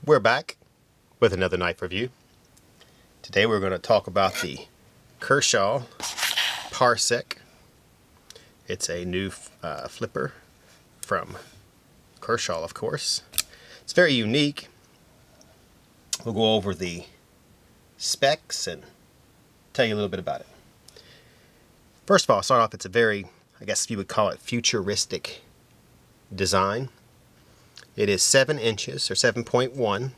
We're back with another knife review. Today we're going to talk about the Kershaw Parsec. It's a new flipper from Kershaw, of course. It's very unique. We'll go over the specs and tell you a little bit about it. First of all, I'll start off, it's a very, I guess you would call it, futuristic design. It is 7 inches, or 7.1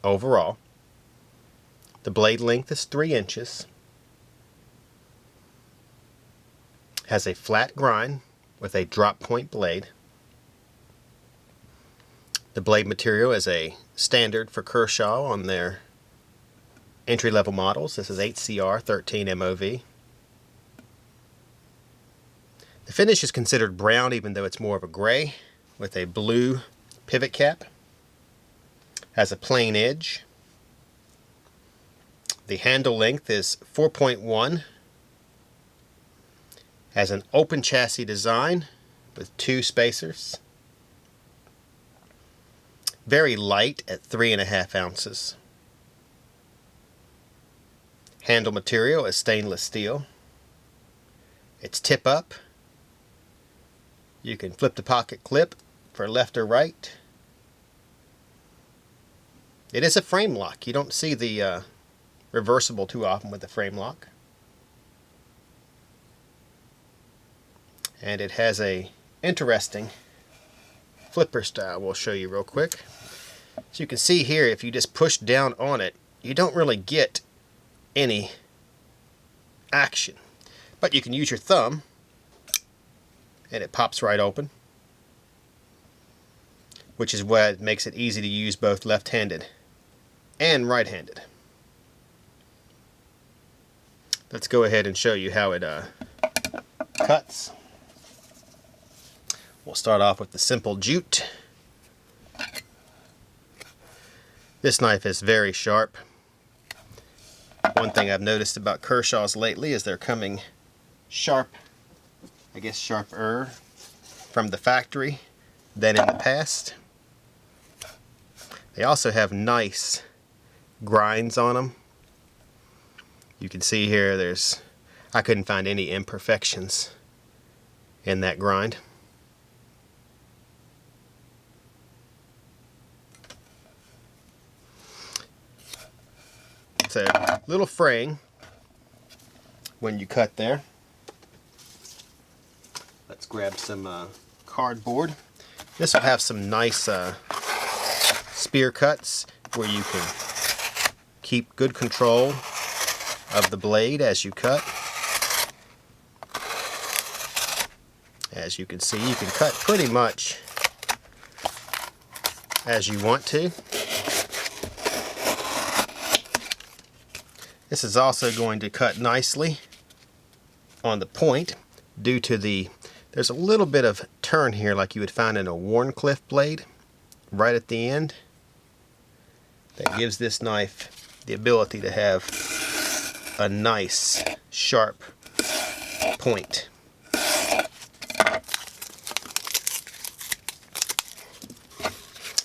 overall. The blade length is 3 inches. Has a flat grind with a drop point blade. The blade material is a standard for Kershaw on their entry-level models. This is HCR 13 MOV. The finish is considered brown, even though it's more of a gray, with a blue pivot cap. Has a plain edge. The handle length is 4.1. Has an open chassis design with 2 spacers. Very light at 3.5 ounces. Handle material is stainless steel. It's tip up. You can flip the pocket clip for left or right. It is a frame lock. You don't see the reversible too often with the frame lock. And it has a interesting flipper style we'll show you real quick. So you can see here, if you just push down on it, you don't really get any action. But you can use your thumb and it pops right open, which is what makes it easy to use both left-handed and right-handed. Let's go ahead and show you how it cuts. We'll start off with the simple jute. This knife is very sharp. One thing I've noticed about Kershaw's lately is they're coming sharp, I guess sharper from the factory than in the past. They also have nice grinds on them. You can see here I couldn't find any imperfections in that grind. It's a little fraying when you cut there. Let's grab some cardboard. This will have some nice spear cuts where you can keep good control of the blade as you cut. As you can see, you can cut pretty much as you want to. This is also going to cut nicely on the point due to there's a little bit of turn here like you would find in a Wharncliffe blade right at the end. That gives this knife the ability to have a nice sharp point.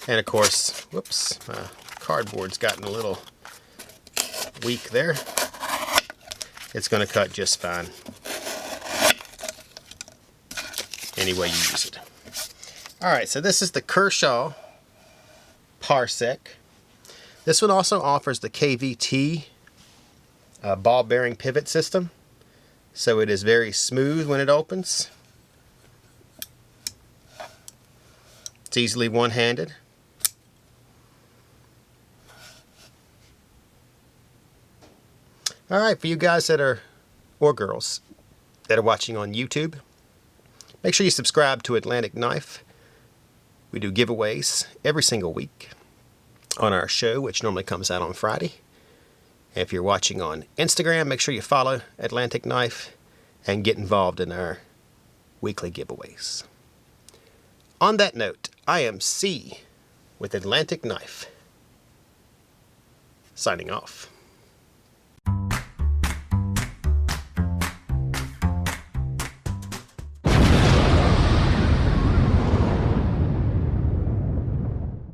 And of course, whoops, cardboard's gotten a little weak there. It's going to cut just fine any way you use it. Alright, so this is the Kershaw Parsec. This one also offers the KVT ball bearing pivot system, so it is very smooth when it opens. It's easily one-handed. Alright, for you guys or girls that are watching on YouTube, make sure you subscribe to Atlantic Knife. We do giveaways every single week on our show, which normally comes out on Friday. And if you're watching on Instagram, make sure you follow Atlantic Knife and get involved in our weekly giveaways. On that note, I am C with Atlantic Knife, signing off.